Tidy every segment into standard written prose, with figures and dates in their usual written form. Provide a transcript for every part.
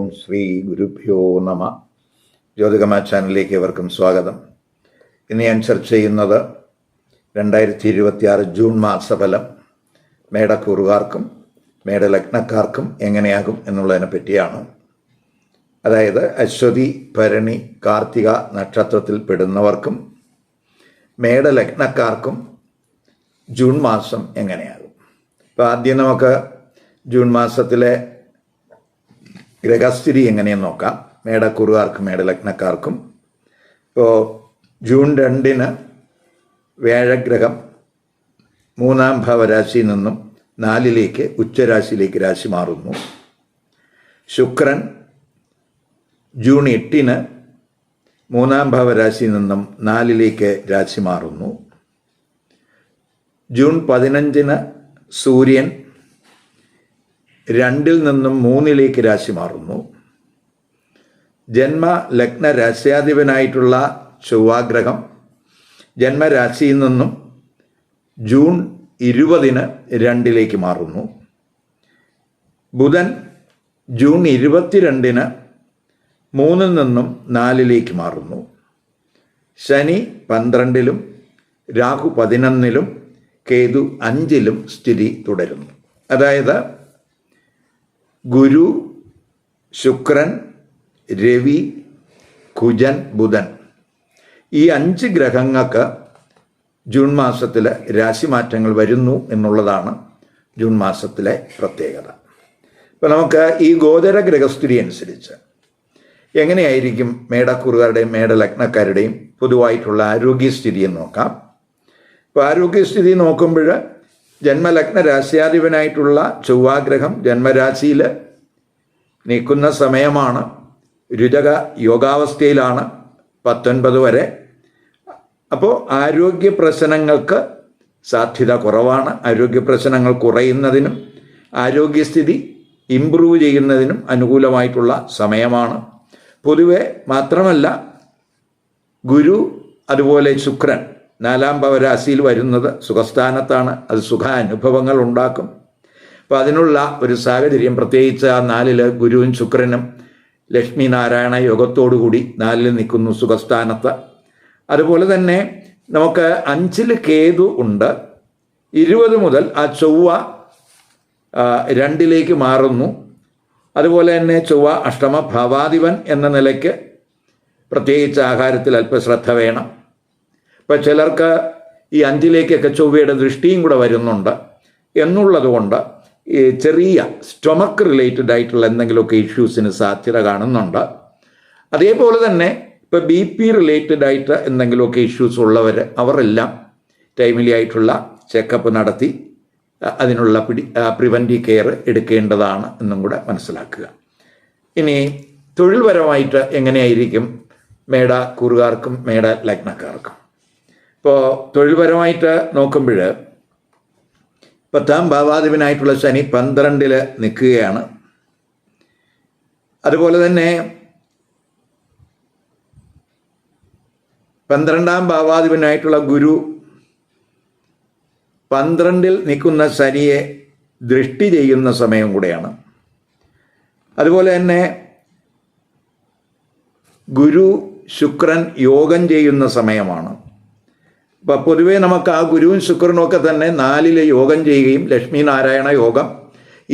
ഓം ശ്രീ ഗുരുഭ്യോ നമ. ജ്യോതികമാ ചാനലിലേക്ക് ഏവർക്കും സ്വാഗതം. ഇന്ന് ഞാൻ ചർച്ച ചെയ്യുന്നത് 2026 ജൂൺ മാസഫലം മേടക്കൂറുകാർക്കും മേടലഗ്നക്കാർക്കും എങ്ങനെയാകും എന്നുള്ളതിനെ പറ്റിയാണ്. അതായത് അശ്വതി, ഭരണി, കാർത്തിക നക്ഷത്രത്തിൽ പെടുന്നവർക്കും മേടലഗ്നക്കാർക്കും ജൂൺ മാസം എങ്ങനെയാകും. അപ്പോൾ ആദ്യം നമുക്ക് ജൂൺ മാസത്തിലെ ഗ്രഹസ്ഥിതി എങ്ങനെയെന്ന് നോക്കാം. മേടക്കൂറുകാർക്കും മേടലഗ്നക്കാർക്കും ഇപ്പോൾ ജൂൺ 2 വ്യാഴഗ്രഹം 3-ാം ഭാവരാശിയിൽ നിന്നും 4-ലേക്ക് ഉച്ചരാശിയിലേക്ക് രാശി മാറുന്നു. ശുക്രൻ ജൂൺ 8 3-ാം ഭാവരാശിയിൽ നിന്നും 4-ലേക്ക് രാശി മാറുന്നു. ജൂൺ 15 സൂര്യൻ 2-ൽ നിന്നും 3-ലേക്ക് രാശി മാറുന്നു. ജന്മ ലഗ്ന രാശ്യാധിപനായിട്ടുള്ള ചൊവ്വാഗ്രഹം ജന്മരാശിയിൽ നിന്നും ജൂൺ 20 2-ലേക്ക് മാറുന്നു. ബുധൻ ജൂൺ 22 3-ൽ നിന്നും 4-ലേക്ക് മാറുന്നു. ശനി 12-ലും രാഹു 11-ലും കേതു 5-ലും സ്ഥിതി തുടരുന്നു. അതായത് ഗുരു, ശുക്രൻ, രവി, കുജൻ, ബുധൻ ഈ 5 ഗ്രഹങ്ങൾക്ക് ജൂൺ മാസത്തിൽ രാശിമാറ്റങ്ങൾ വരുന്നു എന്നുള്ളതാണ് ജൂൺ മാസത്തിലെ പ്രത്യേകത. അപ്പോൾ നമുക്ക് ഈ ഗോചര ഗ്രഹസ്ഥിതി അനുസരിച്ച് എങ്ങനെയായിരിക്കും മേടക്കൂറുകാരുടെയും മേടലഗ്നക്കാരുടെയും പൊതുവായിട്ടുള്ള ആരോഗ്യസ്ഥിതി എന്ന് നോക്കാം. ഇപ്പോൾ ആരോഗ്യസ്ഥിതി നോക്കുമ്പോൾ ജന്മലഗ്ന രാശ്യാധിപനായിട്ടുള്ള ചൊവ്വാഗ്രഹം ജന്മരാശിയിൽ നിൽക്കുന്ന സമയമാണ്. രുചക യോഗാവസ്ഥയിലാണ് 19 വരെ. അപ്പോൾ ആരോഗ്യ പ്രശ്നങ്ങൾക്ക് സാധ്യത കുറവാണ്. ആരോഗ്യ പ്രശ്നങ്ങൾ കുറയുന്നതിനും ആരോഗ്യസ്ഥിതി ഇംപ്രൂവ് ചെയ്യുന്നതിനും അനുകൂലമായിട്ടുള്ള സമയമാണ്. പൊതുവെ മാത്രമല്ല, ഗുരു അതുപോലെ ശുക്രൻ 4-ാം ഭാവരാശിയിൽ വരുന്നത് സുഖസ്ഥാനത്താണ്. അത് സുഖാനുഭവങ്ങൾ ഉണ്ടാക്കും. അപ്പോൾ അതിനുള്ള ഒരു സാഹചര്യം, പ്രത്യേകിച്ച് ആ 4-ൽ ഗുരുവും ശുക്രനും ലക്ഷ്മി നാരായണ യോഗത്തോടുകൂടി 4-ൽ നിൽക്കുന്നു സുഖസ്ഥാനത്ത്. അതുപോലെ തന്നെ നമുക്ക് 5-ൽ കേതു ഉണ്ട്. 20 മുതൽ ആ ചൊവ്വ 2-ലേക്ക് മാറുന്നു. അതുപോലെ തന്നെ ചൊവ്വ അഷ്ടമ ഭാവാധിപൻ എന്ന നിലയ്ക്ക് പ്രത്യേകിച്ച് ആഹാരത്തിൽ അല്പശ്രദ്ധ വേണം. ഇപ്പം ചിലർക്ക് ഈ 5-ലേക്കൊക്കെ ചൊവ്വയുടെ ദൃഷ്ടിയും കൂടെ വരുന്നുണ്ട് എന്നുള്ളത് കൊണ്ട് ഈ ചെറിയ സ്റ്റൊമക്ക് റിലേറ്റഡ് ആയിട്ടുള്ള എന്തെങ്കിലുമൊക്കെ ഇഷ്യൂസിന് സാധ്യത കാണുന്നുണ്ട്. അതേപോലെ തന്നെ ഇപ്പോൾ BP റിലേറ്റഡ് ആയിട്ട് എന്തെങ്കിലുമൊക്കെ ഇഷ്യൂസ് ഉള്ളവർ അവരെല്ലാം ടൈംലി ആയിട്ടുള്ള ചെക്കപ്പ് നടത്തി അതിനുള്ള പ്രിവൻറ്റീവ് കെയർ എടുക്കേണ്ടതാണ് എന്നും കൂടെ മനസ്സിലാക്കുക. ഇനി തൊഴിൽപരമായിട്ട് എങ്ങനെയായിരിക്കും മേടക്കൂറുകാർക്കും മേടലഗ്നക്കാർക്കും. ഇപ്പോൾ തൊഴിൽപരമായിട്ട് നോക്കുമ്പോൾ 10-ാം ഭാവാധിപനായിട്ടുള്ള ശനി 12-ൽ നിൽക്കുകയാണ്. അതുപോലെ തന്നെ 12-ാം ഭാവാധിപനായിട്ടുള്ള ഗുരു 12-ൽ നിൽക്കുന്ന ശനിയെ ദൃഷ്ടി ചെയ്യുന്ന സമയം കൂടെയാണ്. അതുപോലെ തന്നെ ഗുരു ശുക്രൻ യോഗം ചെയ്യുന്ന സമയമാണ്. അപ്പോൾ പൊതുവേ നമുക്ക് ആ ഗുരുവും ശുക്രനും ഒക്കെ തന്നെ 4-ൽ യോഗം ചെയ്യുകയും ലക്ഷ്മി നാരായണ യോഗം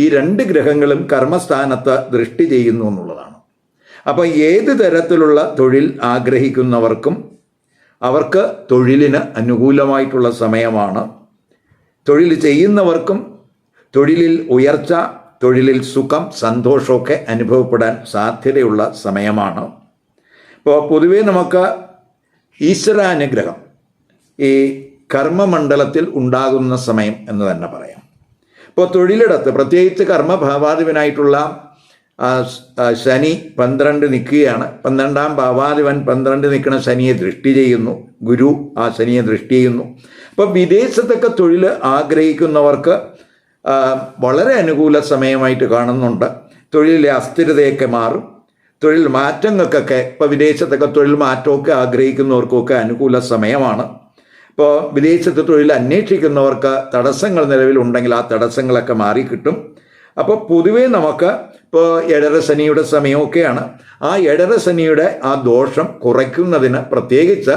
ഈ 2 ഗ്രഹങ്ങളും കർമ്മസ്ഥാനത്ത് ദൃഷ്ടി ചെയ്യുന്നു എന്നുള്ളതാണ്. അപ്പോൾ ഏത് തരത്തിലുള്ള തൊഴിൽ ആഗ്രഹിക്കുന്നവർക്കും അവർക്ക് തൊഴിലിന് അനുകൂലമായിട്ടുള്ള സമയമാണ്. തൊഴിൽ ചെയ്യുന്നവർക്കും തൊഴിലിൽ ഉയർച്ച, തൊഴിലിൽ സുഖം, സന്തോഷമൊക്കെ അനുഭവപ്പെടാൻ സാധ്യതയുള്ള സമയമാണ്. ഇപ്പോൾ പൊതുവേ നമുക്ക് ഈശ്വരാനുഗ്രഹം ഈ കർമ്മമണ്ഡലത്തിൽ ഉണ്ടാകുന്ന സമയം എന്ന് തന്നെ പറയാം. ഇപ്പോൾ തൊഴിലിടത്ത് പ്രത്യേകിച്ച് കർമ്മഭാവാധിപനായിട്ടുള്ള ശനി 12 നിൽക്കുകയാണ്. 12-ാം ഭാവാധിപൻ 12 നിൽക്കുന്ന ശനിയെ ദൃഷ്ടി ചെയ്യുന്നു. ഗുരു ആ ശനിയെ ദൃഷ്ടി ചെയ്യുന്നു. അപ്പോൾ വിദേശത്തൊക്കെ തൊഴിൽ ആഗ്രഹിക്കുന്നവർക്ക് വളരെ അനുകൂല സമയമായിട്ട് കാണുന്നുണ്ട്. തൊഴിലിലെ അസ്ഥിരതയൊക്കെ മാറും. തൊഴിൽ മാറ്റങ്ങൾക്കൊക്കെ ഇപ്പോൾ വിദേശത്തൊക്കെ തൊഴിൽ മാറ്റമൊക്കെ ആഗ്രഹിക്കുന്നവർക്കൊക്കെ അനുകൂല സമയമാണ്. ഇപ്പോൾ വിദേശത്ത് തൊഴിൽ അന്വേഷിക്കുന്നവർക്ക് തടസ്സങ്ങൾ നിലവിലുണ്ടെങ്കിൽ ആ തടസ്സങ്ങളൊക്കെ മാറിക്കിട്ടും. അപ്പോൾ പൊതുവേ നമുക്ക് ഇപ്പോൾ ഏഴരശനിയുടെ സമയമൊക്കെയാണ്. ആ ഏഴരശനിയുടെ ആ ദോഷം കുറയ്ക്കുന്നതിന് പ്രത്യേകിച്ച്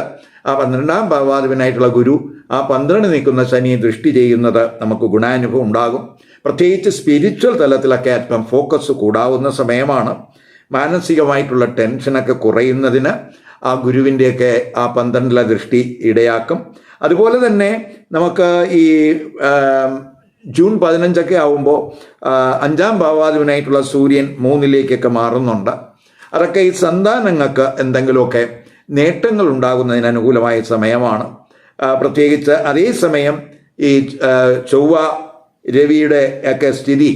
ആ 12ാം ഭാവാധിപനായിട്ടുള്ള ഗുരു ആ 12 നിൽക്കുന്ന ശനിയെ ദൃഷ്ടി ചെയ്യുന്നത് നമുക്ക് ഗുണാനുഭവം ഉണ്ടാകും. പ്രത്യേകിച്ച് സ്പിരിച്വൽ തലത്തിലൊക്കെ അല്പം ഫോക്കസ് കൂടാവുന്ന സമയമാണ്. മാനസികമായിട്ടുള്ള ടെൻഷനൊക്കെ കുറയുന്നതിന് ആ ഗുരുവിൻ്റെയൊക്കെ ആ 12ലെ ദൃഷ്ടി ഇടയാക്കും. അതുപോലെ തന്നെ നമുക്ക് ഈ ജൂൺ 15 ആവുമ്പോൾ 5ാം ഭാവാധിപനായിട്ടുള്ള സൂര്യൻ 3ലേക്കൊക്കെ മാറുന്നുണ്ട്. അതൊക്കെ ഈ സന്താനങ്ങൾക്ക് എന്തെങ്കിലുമൊക്കെ നേട്ടങ്ങൾ ഉണ്ടാകുന്നതിന് അനുകൂലമായ സമയമാണ്. പ്രത്യേകിച്ച് അതേസമയം ഈ ചൊവ്വ രവിയുടെ ഒക്കെ സ്ഥിതി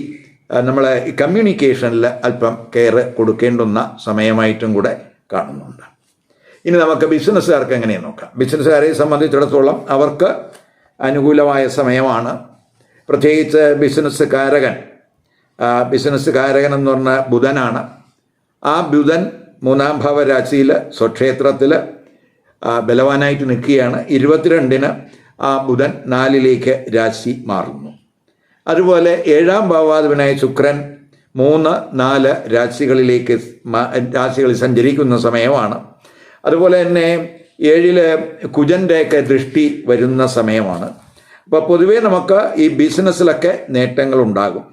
നമ്മളെ കമ്മ്യൂണിക്കേഷനിൽ അല്പം കെയർ കൊടുക്കേണ്ടുന്ന സമയമായിട്ടും കൂടെ കാണുന്നുണ്ട്. ഇനി നമുക്ക് ബിസിനസ്സുകാർക്ക് എങ്ങനെയാണ് നോക്കാം. ബിസിനസ്സുകാരെ സംബന്ധിച്ചിടത്തോളം അവർക്ക് അനുകൂലമായ സമയമാണ്. പ്രത്യേകിച്ച് ബിസിനസ്സുകാരകൻ എന്ന് പറഞ്ഞ ബുധനാണ്. ആ ബുധൻ 3ാം ഭാവരാശിയിൽ സ്വക്ഷേത്രത്തിൽ ബലവാനായിട്ട് നിൽക്കുകയാണ്. 22-ന് ആ ബുധൻ 4ലേക്ക് രാശി മാറുന്നു. അതുപോലെ 7ാം ഭാവാധിപനായ ശുക്രൻ 3, 4 രാശികളിൽ സഞ്ചരിക്കുന്ന സമയമാണ്. അതുപോലെ തന്നെ 7-ല് കുജൻ്റെയൊക്കെ ദൃഷ്ടി വരുന്ന സമയമാണ്. അപ്പോൾ പൊതുവേ നമുക്ക് ഈ ബിസിനസ്സിലൊക്കെ നേട്ടങ്ങൾ ഉണ്ടാകും.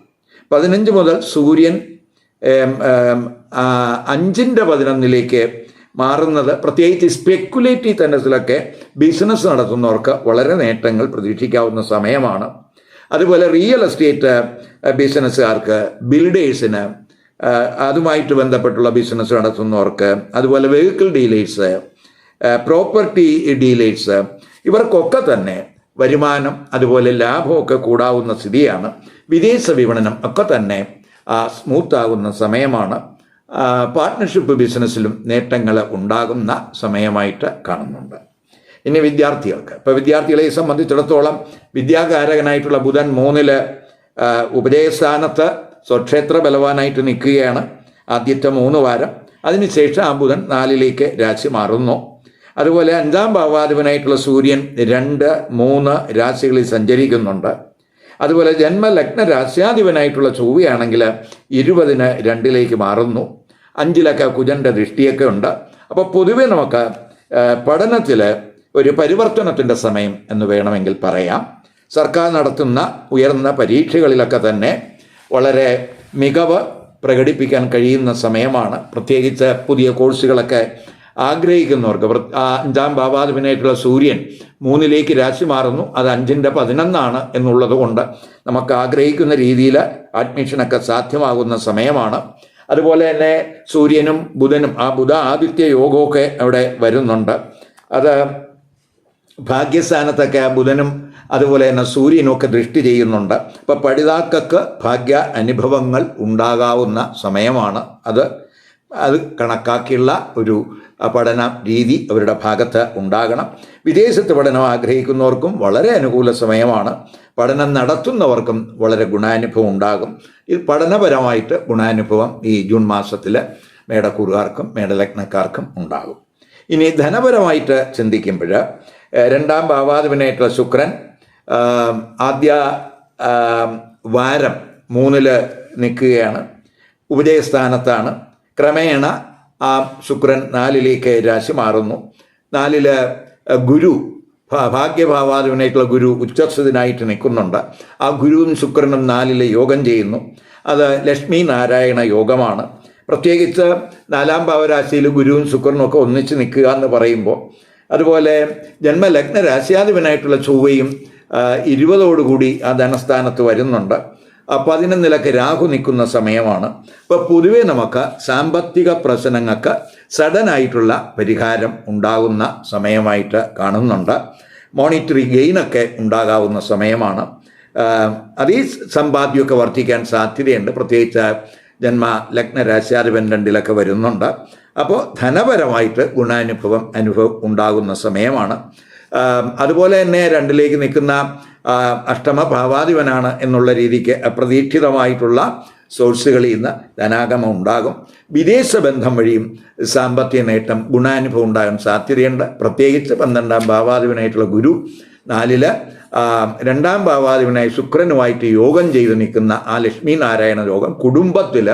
15 മുതൽ സൂര്യൻ 5ൻ്റെ 11ലേക്ക് മാറുന്നത് പ്രത്യേകിച്ച് സ്പെക്കുലേറ്റീവ് തരത്തിലൊക്കെ ബിസിനസ് നടത്തുന്നവർക്ക് വളരെ നേട്ടങ്ങൾ പ്രതീക്ഷിക്കാവുന്ന സമയമാണ്. അതുപോലെ റിയൽ എസ്റ്റേറ്റ് ബിസിനസ്സുകാർക്ക്, ബിൽഡേഴ്സിന്, അതുമായിട്ട് ബന്ധപ്പെട്ടുള്ള ബിസിനസ് നടത്തുന്നവർക്ക്, അതുപോലെ വെഹിക്കിൾ ഡീലേഴ്സ്, പ്രോപ്പർട്ടി ഡീലേഴ്സ്, ഇവർക്കൊക്കെ തന്നെ വരുമാനം അതുപോലെ ലാഭമൊക്കെ കൂടാവുന്ന സ്ഥിതിയാണ്. വിദേശ വിപണനം ഒക്കെ തന്നെ സ്മൂത്താകുന്ന സമയമാണ്. പാർട്ട്ണർഷിപ്പ് ബിസിനസ്സിലും നേട്ടങ്ങൾ ഉണ്ടാകുന്ന സമയമായിട്ട് കാണുന്നുണ്ട്. ഇനി വിദ്യാർത്ഥികളെ സംബന്ധിച്ചിടത്തോളം വിദ്യാകാരകനായിട്ടുള്ള ബുധൻ 3-ല് ഉപജയസ്ഥാനത്ത് സ്വക്ഷേത്ര ബലവാനായിട്ട് നിൽക്കുകയാണ് ആദ്യത്തെ 3 വാരം. അതിനുശേഷം ആ ബുധൻ 4ലേക്ക് രാശി മാറുന്നു. അതുപോലെ 5ാം ഭാവാധിപനായിട്ടുള്ള സൂര്യൻ 2, 3 രാശികളിൽ സഞ്ചരിക്കുന്നുണ്ട്. അതുപോലെ ജന്മലഗ്ന രാശ്യാധിപനായിട്ടുള്ള ചൊവ്വയാണെങ്കിൽ 20-ന് 2ലേക്ക് മാറുന്നു. 5-ലൊക്കെ കുജൻ്റെ ദൃഷ്ടിയൊക്കെ ഉണ്ട്. അപ്പോൾ പൊതുവെ നമുക്ക് പഠനത്തിൽ ഒരു പരിവർത്തനത്തിൻ്റെ സമയം എന്ന് വേണമെങ്കിൽ പറയാം. സർക്കാർ നടത്തുന്ന ഉയർന്ന പരീക്ഷകളിലൊക്കെ തന്നെ വളരെ മികവ് പ്രകടിപ്പിക്കാൻ കഴിയുന്ന സമയമാണ്. പ്രത്യേകിച്ച് പുതിയ കോഴ്സുകളൊക്കെ ആഗ്രഹിക്കുന്നവർക്ക് 5ാം ഭാവാധിപനായിട്ടുള്ള സൂര്യൻ 3ലേക്ക് രാശി മാറുന്നു. അത് 5ൻ്റെ 11 എന്നുള്ളത് കൊണ്ട് നമുക്ക് ആഗ്രഹിക്കുന്ന രീതിയിൽ അഡ്മിഷനൊക്കെ സാധ്യമാകുന്ന സമയമാണ്. അതുപോലെ തന്നെ സൂര്യനും ബുധനും ബുധ ആദിത്യ യോഗമൊക്കെ അവിടെ വരുന്നുണ്ട്. അത് ഭാഗ്യസ്ഥാനത്തൊക്കെ ബുധനും അതുപോലെ തന്നെ സൂര്യനൊക്കെ ദൃഷ്ടി ചെയ്യുന്നുണ്ട്. അപ്പോൾ പഠിതാക്കൾക്ക് ഭാഗ്യ അനുഭവങ്ങൾ ഉണ്ടാകാവുന്ന സമയമാണ്. അത് കണക്കാക്കിയുള്ള ഒരു പഠന രീതി അവരുടെ ഭാഗത്ത് ഉണ്ടാകണം. വിദേശത്ത് പഠനം ആഗ്രഹിക്കുന്നവർക്കും വളരെ അനുകൂല സമയമാണ്. പഠനം നടത്തുന്നവർക്കും വളരെ ഗുണാനുഭവം ഉണ്ടാകും. ഇത് പഠനപരമായിട്ട് ഗുണാനുഭവം ഈ ജൂൺ മാസത്തിൽ മേടക്കൂറുകാർക്കും മേടലഗ്നക്കാർക്കും ഉണ്ടാകും. ഇനി ധനപരമായിട്ട് ചിന്തിക്കുമ്പോൾ 2ാം ഭാവാധിപനായിട്ടുള്ള ശുക്രൻ ആദ്യ വാരം 3-ല് നിൽക്കുകയാണ്. ഉപജയസ്ഥാനത്താണ്. ക്രമേണ ആ ശുക്രൻ 4ലേക്ക് രാശി മാറുന്നു. 4-ല് ഗുരു, ഭാഗ്യഭാവാധിപനായിട്ടുള്ള ഗുരു ഉച്ചസ്ഥിതനായിട്ട് നിൽക്കുന്നുണ്ട്. ആ ഗുരുവും ശുക്രനും 4-ല് യോഗം ചെയ്യുന്നു. അത് ലക്ഷ്മി നാരായണ യോഗമാണ്. പ്രത്യേകിച്ച് 4ാം ഭാവരാശിയിൽ ഗുരുവും ശുക്രനും ഒക്കെ ഒന്നിച്ച് നിൽക്കുക എന്ന് പറയുമ്പോൾ, അതുപോലെ ജന്മലഗ്ന രാശ്യാധിപനായിട്ടുള്ള ചൊവ്വയും 20ഓടുകൂടി ആ ധനസ്ഥാനത്ത് വരുന്നുണ്ട്. 11-ലൊക്കെ രാഹു നിൽക്കുന്ന സമയമാണ്. അപ്പോൾ പൊതുവെ നമുക്ക് സാമ്പത്തിക പ്രശ്നങ്ങൾക്ക് സഡനായിട്ടുള്ള പരിഹാരം ഉണ്ടാകുന്ന സമയമായിട്ട് കാണുന്നുണ്ട്. മോണിറ്ററി ഗെയിനൊക്കെ ഉണ്ടാകാവുന്ന സമയമാണ്. അതേ സമ്പാദ്യമൊക്കെ വർദ്ധിക്കാൻ സാധ്യതയുണ്ട്. പ്രത്യേകിച്ച് ജന്മ ലഗ്ന രാശ്യാധിപൻ 2-ലൊക്കെ വരുന്നുണ്ട്. അപ്പോൾ ധനപരമായിട്ട് ഗുണാനുഭവം ഉണ്ടാകുന്ന സമയമാണ്. അതുപോലെ തന്നെ 2ലേക്ക് നിൽക്കുന്ന അഷ്ടമ ഭാവാധിപനാണ് എന്നുള്ള രീതിക്ക് അപ്രതീക്ഷിതമായിട്ടുള്ള സോഴ്സുകളിൽ നിന്ന് ധനാഗമം ഉണ്ടാകും. വിദേശ ബന്ധം വഴിയും സാമ്പത്തിക നേട്ടം, ഗുണാനുഭവം ഉണ്ടാകാൻ സാധ്യതയുണ്ട്. പ്രത്യേകിച്ച് 12ാം ഭാവാധിപനായിട്ടുള്ള ഗുരു 4-ല് 2ാം ഭാവാധിപനായ ശുക്രനുമായിട്ട് യോഗം ചെയ്ത് നിൽക്കുന്ന ആ ലക്ഷ്മി നാരായണ യോഗം കുടുംബത്തിൽ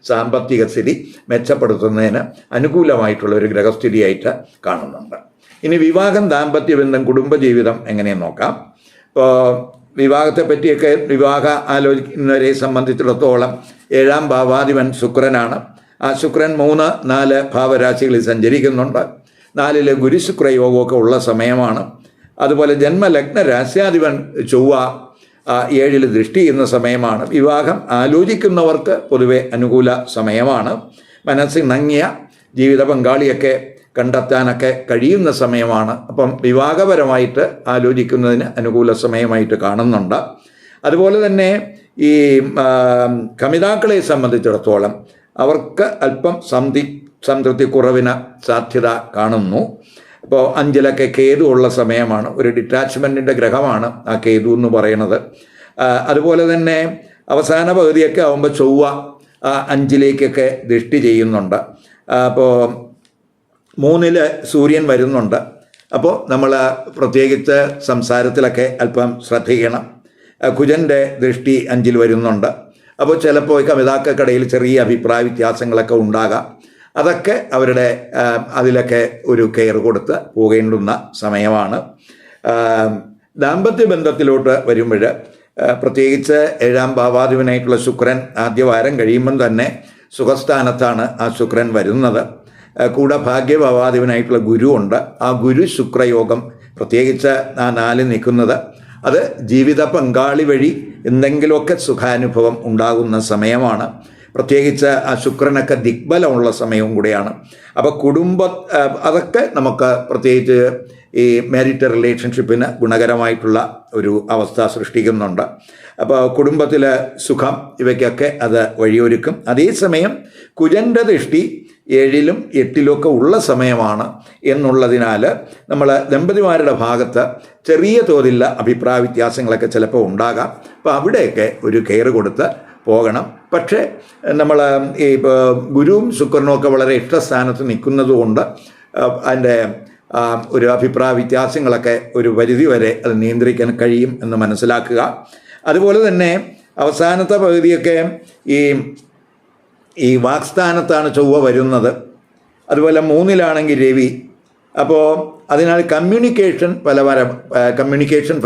സാമ്പത്തിക സ്ഥിതി മെച്ചപ്പെടുത്തുന്നതിന് അനുകൂലമായിട്ടുള്ള ഒരു ഗ്രഹസ്ഥിതിയായിട്ട് കാണുന്നുണ്ട്. ഇനി വിവാഹം, ദാമ്പത്യ ബന്ധം, കുടുംബജീവിതം എങ്ങനെയെന്ന് നോക്കാം. ഇപ്പോൾ വിവാഹത്തെ പറ്റിയൊക്കെ ആലോചിക്കുന്നവരെ സംബന്ധിച്ചിടത്തോളം 7ാം ഭാവാധിപൻ ശുക്രനാണ്. ആ ശുക്രൻ 3, 4 ഭാവരാശികളിൽ സഞ്ചരിക്കുന്നുണ്ട്. 4 ഗുരുശുക്ര യോഗമൊക്കെ ഉള്ള സമയമാണ്. അതുപോലെ ജന്മലഗ്ന രാശ്യാധിപൻ ചൊവ്വ 7 ദൃഷ്ടി ചെയ്യുന്ന സമയമാണ്. വിവാഹം ആലോചിക്കുന്നവർക്ക് പൊതുവെ അനുകൂല സമയമാണ്. മനസ്സിണങ്ങിയ ജീവിത പങ്കാളിയൊക്കെ കണ്ടെത്താനൊക്കെ കഴിയുന്ന സമയമാണ്. അപ്പം വിവാഹപരമായിട്ട് ആലോചിക്കുന്നതിന് അനുകൂല സമയമായിട്ട് കാണുന്നുണ്ട്. അതുപോലെ തന്നെ ഈ കമിതാക്കളെ സംബന്ധിച്ചിടത്തോളം അവർക്ക് അല്പം സംതൃപ്തി കുറവിന് സാധ്യത കാണുന്നു. ഇപ്പോൾ 5 കേതു ഉള്ള സമയമാണ്. ഒരു ഡിറ്റാച്ച്മെൻറ്റിൻ്റെ ഗ്രഹമാണ് ആ കേതു എന്ന് പറയുന്നത്. അതുപോലെ തന്നെ അവസാന പകുതിയൊക്കെ ആകുമ്പോൾ ചൊവ്വ 5 ദൃഷ്ടി ചെയ്യുന്നുണ്ട്. അപ്പോൾ 3 സൂര്യൻ വരുന്നുണ്ട്. അപ്പോൾ നമ്മൾ പ്രത്യേകിച്ച് സംസാരത്തിലൊക്കെ അല്പം ശ്രദ്ധിക്കണം. കുജൻ്റെ ദൃഷ്ടി 5 വരുന്നുണ്ട്. അപ്പോൾ ചിലപ്പോൾ കമിതാക്കൾക്കിടയിൽ ചെറിയ അഭിപ്രായ വ്യത്യാസങ്ങളൊക്കെ ഉണ്ടാകാം. അതൊക്കെ അവരുടെ അതിലൊക്കെ ഒരു കെയർ കൊടുത്ത് പോകേണ്ടുന്ന സമയമാണ്. ദാമ്പത്യ ബന്ധത്തിലോട്ട് വരുമ്പോൾ പ്രത്യേകിച്ച് 7ാം ഭാവാധിപനായിട്ടുള്ള ശുക്രൻ ആദ്യ വാരം കഴിയുമ്പം തന്നെ സുഖസ്ഥാനത്താണ് ആ ശുക്രൻ വരുന്നത്. കൂടെ ഭാഗ്യഭാവാധിപനായിട്ടുള്ള ഗുരു ഉണ്ട്. ആ ഗുരു ശുക്രയോഗം പ്രത്യേകിച്ച് ആ 4 നിൽക്കുന്നത് അത് ജീവിത പങ്കാളി വഴി എന്തെങ്കിലുമൊക്കെ സുഖാനുഭവം ഉണ്ടാകുന്ന സമയമാണ്. പ്രത്യേകിച്ച് ആ ശുക്രനൊക്കെ ദിഗ്ബലമുള്ള സമയവും കൂടിയാണ്. അപ്പോൾ അതൊക്കെ നമുക്ക് പ്രത്യേകിച്ച് ഈ മാരിറ്റൽ റിലേഷൻഷിപ്പിന് ഗുണകരമായിട്ടുള്ള ഒരു അവസ്ഥ സൃഷ്ടിക്കുന്നുണ്ട്. അപ്പോൾ കുടുംബത്തിലെ സുഖം ഇവയ്ക്കൊക്കെ അത് വഴിയൊരുക്കും. അതേസമയം കുജൻ്റെ ദൃഷ്ടി 7ലും 8ലും ഉള്ള സമയമാണ് എന്നുള്ളതിനാൽ നമ്മൾ ദമ്പതിമാരുടെ ഭാഗത്ത് ചെറിയ തോതിലുള്ള അഭിപ്രായ വ്യത്യാസങ്ങളൊക്കെ ചിലപ്പോൾ ഉണ്ടാകാം. അപ്പോൾ അവിടെയൊക്കെ ഒരു കെയർ കൊടുത്ത് പോകണം. പക്ഷേ നമ്മൾ ഈ ഗുരുവും ശുക്രനും ഒക്കെ വളരെ ഇഷ്ടസ്ഥാനത്ത് നിൽക്കുന്നത് കൊണ്ട് അതിൻ്റെ ഒരു അഭിപ്രായ വ്യത്യാസങ്ങളൊക്കെ ഒരു പരിധി വരെ അത് നിയന്ത്രിക്കാൻ കഴിയും എന്ന് മനസ്സിലാക്കുക. അതുപോലെ തന്നെ അവസാനത്തെ പകുതിയൊക്കെ ഈ വാക്സ്ഥാനത്താണ് ചൊവ്വ വരുന്നത്. അതുപോലെ 3ലാണെങ്കിൽ രവി. അപ്പോൾ അതിനാൽ കമ്മ്യൂണിക്കേഷൻ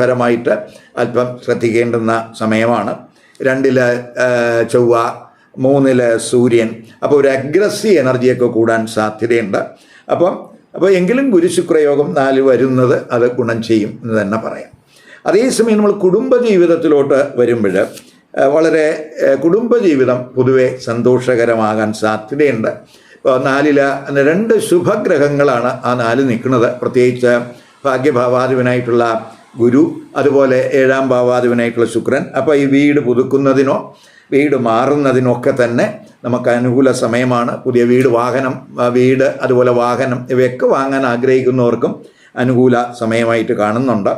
പരമായിട്ട് അല്പം ശ്രദ്ധിക്കേണ്ടുന്ന സമയമാണ്. 2 ചൊവ്വ, 3 സൂര്യൻ. അപ്പോൾ ഒരു അഗ്രസീവ് എനർജിയൊക്കെ കൂടാൻ സാധ്യതയുണ്ട്. അപ്പോൾ എങ്കിലും ഗുരുശുക്രയോഗം 4 വരുന്നത് അത് ഗുണം ചെയ്യും എന്ന് തന്നെ പറയാം. അതേസമയം നമ്മൾ കുടുംബജീവിതത്തിലോട്ട് വരുമ്പോൾ വളരെ കുടുംബജീവിതം പൊതുവെ സന്തോഷകരമാകാൻ സാധ്യതയുണ്ട്. ഇപ്പോൾ 4 2 ശുഭഗ്രഹങ്ങളാണ് ആ 4 നിൽക്കുന്നത്. പ്രത്യേകിച്ച് ഭാഗ്യഭാവാധിപനായിട്ടുള്ള ഗുരു, അതുപോലെ 7ാം ഭാവാധിപനായിട്ടുള്ള ശുക്രൻ. അപ്പോൾ ഈ വീട് പുതുക്കുന്നതിനോ വീട് മാറുന്നതിനൊക്കെ തന്നെ നമുക്ക് അനുകൂല സമയമാണ്. പുതിയ വീട് അതുപോലെ വാഹനം ഇവയൊക്കെ വാങ്ങാൻ ആഗ്രഹിക്കുന്നവർക്കും അനുകൂല സമയമായിട്ട് കാണുന്നുണ്ട്.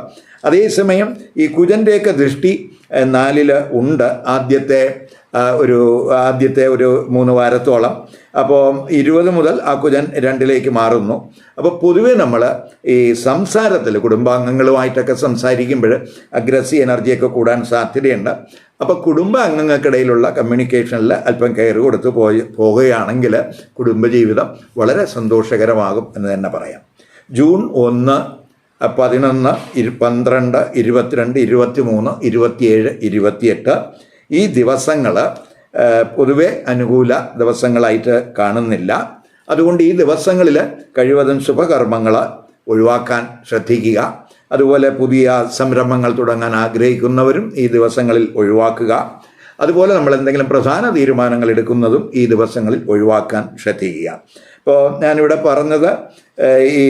അതേസമയം ഈ കുജൻ്റെയൊക്കെ ദൃഷ്ടി 4 ഉണ്ട് ആദ്യത്തെ ഒരു 3 വാരത്തോളം. അപ്പോൾ 20 മുതൽ ആ കുജൻ 2ലേക്ക് മാറുന്നു. അപ്പോൾ പൊതുവെ നമ്മൾ ഈ സംസാരത്തിൽ കുടുംബാംഗങ്ങളുമായിട്ടൊക്കെ സംസാരിക്കുമ്പോൾ അഗ്രസീവ് എനർജിയൊക്കെ കൂടാൻ സാധ്യതയുണ്ട്. അപ്പോൾ കുടുംബാംഗങ്ങൾക്കിടയിലുള്ള കമ്മ്യൂണിക്കേഷനിൽ അല്പം കെയർ കൊടുത്ത് പോകുകയാണെങ്കിൽ കുടുംബജീവിതം വളരെ സന്തോഷകരമാകും എന്ന് തന്നെ പറയാം. ജൂൺ 1, 11, 12, 22, 23, 27, 28 ഈ ദിവസങ്ങൾ പൊതുവെ അനുകൂല ദിവസങ്ങളായിട്ട് കാണുന്നില്ല. അതുകൊണ്ട് ഈ ദിവസങ്ങളിൽ കഴിവതും ശുഭകർമ്മങ്ങൾ ഒഴിവാക്കാൻ ശ്രദ്ധിക്കുക. അതുപോലെ പുതിയ സംരംഭങ്ങൾ തുടങ്ങാൻ ആഗ്രഹിക്കുന്നവരും ഈ ദിവസങ്ങളിൽ ഒഴിവാക്കുക. അതുപോലെ നമ്മൾ എന്തെങ്കിലും പ്രധാന തീരുമാനങ്ങൾ എടുക്കുന്നതും ഈ ദിവസങ്ങളിൽ ഒഴിവാക്കാൻ ശ്രദ്ധിക്കുക. ഇപ്പോൾ ഞാനിവിടെ പറഞ്ഞത് ഈ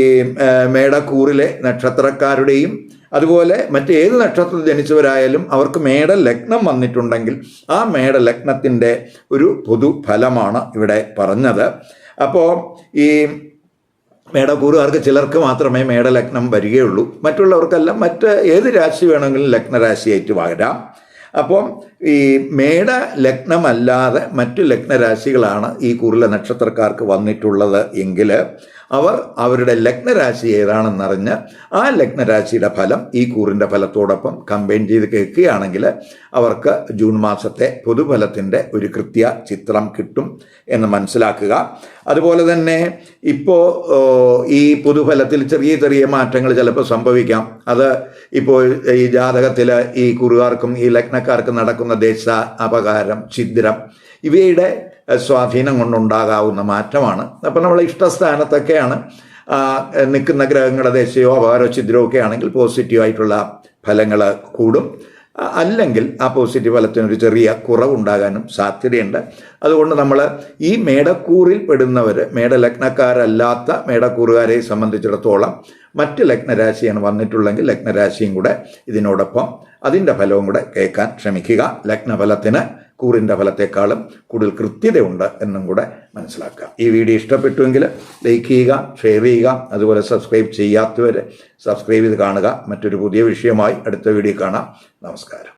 മേടക്കൂറിലെ നക്ഷത്രക്കാരുടെയും അതുപോലെ മറ്റേത് നക്ഷത്രത്തിൽ ജനിച്ചവരായാലും അവർക്ക് മേടലഗ്നം വന്നിട്ടുണ്ടെങ്കിൽ ആ മേടലഗ്നത്തിൻ്റെ ഒരു പൊതുഫലമാണ് ഇവിടെ പറഞ്ഞത്. അപ്പോൾ ഈ മേടക്കൂറുകാർക്ക് ചിലർക്ക് മാത്രമേ മേടലഗ്നം വരികയുള്ളൂ. മറ്റുള്ളവർക്കെല്ലാം ഏത് രാശി വേണമെങ്കിലും ലഗ്നരാശിയായിട്ട് വരാം. അപ്പം ഈ മേട ലഗ്നമല്ലാതെ മറ്റു ലഗ്നരാശികളാണ് ഈ കുറില നക്ഷത്രക്കാർക്ക് വന്നിട്ടുള്ളത് എങ്കിൽ അവർ അവരുടെ ലഗ്നരാശി ഏതാണെന്നറിഞ്ഞ് ആ ലഗ്നരാശിയുടെ ഫലം ഈ കൂറിൻ്റെ ഫലത്തോടൊപ്പം കമ്പൈൻ ചെയ്ത് കേൾക്കുകയാണെങ്കിൽ അവർക്ക് ജൂൺ മാസത്തെ പൊതുഫലത്തിൻ്റെ ഒരു കൃത്യ ചിത്രം കിട്ടും എന്ന് മനസ്സിലാക്കുക. അതുപോലെ തന്നെ ഇപ്പോൾ ഈ പൊതുഫലത്തിൽ ചെറിയ ചെറിയ മാറ്റങ്ങൾ ചിലപ്പോൾ സംഭവിക്കാം. അത് ഇപ്പോൾ ഈ ജാതകത്തിൽ ഈ കുറുകാർക്കും ഈ ലഗ്നക്കാർക്കും നടക്കുന്ന ദേശ അപകാരം, ഛിദ്രം ഇവയുടെ സ്വാധീനം കൊണ്ടുണ്ടാകാവുന്ന മാറ്റമാണ്. അപ്പം നമ്മൾ ഇഷ്ടസ്ഥാനത്തൊക്കെയാണ് നിൽക്കുന്ന ഗ്രഹങ്ങളുടെ ദേശയോ അപകാരോ ഛിദ്രമോ ഒക്കെ ആണെങ്കിൽ പോസിറ്റീവായിട്ടുള്ള ഫലങ്ങൾ കൂടും. അല്ലെങ്കിൽ ആ പോസിറ്റീവ് ഫലത്തിനൊരു ചെറിയ കുറവുണ്ടാകാനും സാധ്യതയുണ്ട്. അതുകൊണ്ട് നമ്മൾ ഈ മേടക്കൂറിൽ പെടുന്നവർ, മേടലഗ്നക്കാരല്ലാത്ത മേടക്കൂറുകാരെ സംബന്ധിച്ചിടത്തോളം മറ്റ് ലഗ്നരാശിയാണ് വന്നിട്ടുള്ളെങ്കിൽ ലഗ്നരാശിയും കൂടെ ഇതിനോടൊപ്പം അതിൻ്റെ ഫലവും കൂടെ കേൾക്കാൻ ശ്രമിക്കുക. ലഗ്നഫലത്തിന് കൂറിൻ്റെ ഫലത്തെക്കാളും കൂടുതൽ കൃത്യതയുണ്ട് എന്നും കൂടെ മനസ്സിലാക്കുക. ഈ വീഡിയോ ഇഷ്ടപ്പെട്ടുവെങ്കിൽ ലൈക്ക് ചെയ്യുക, ഷെയർ ചെയ്യുക. അതുപോലെ സബ്സ്ക്രൈബ് ചെയ്യാത്തവർ സബ്സ്ക്രൈബ് ചെയ്ത് കാണുക. മറ്റൊരു പുതിയ വിഷയമായി അടുത്ത വീഡിയോ കാണാം. നമസ്കാരം.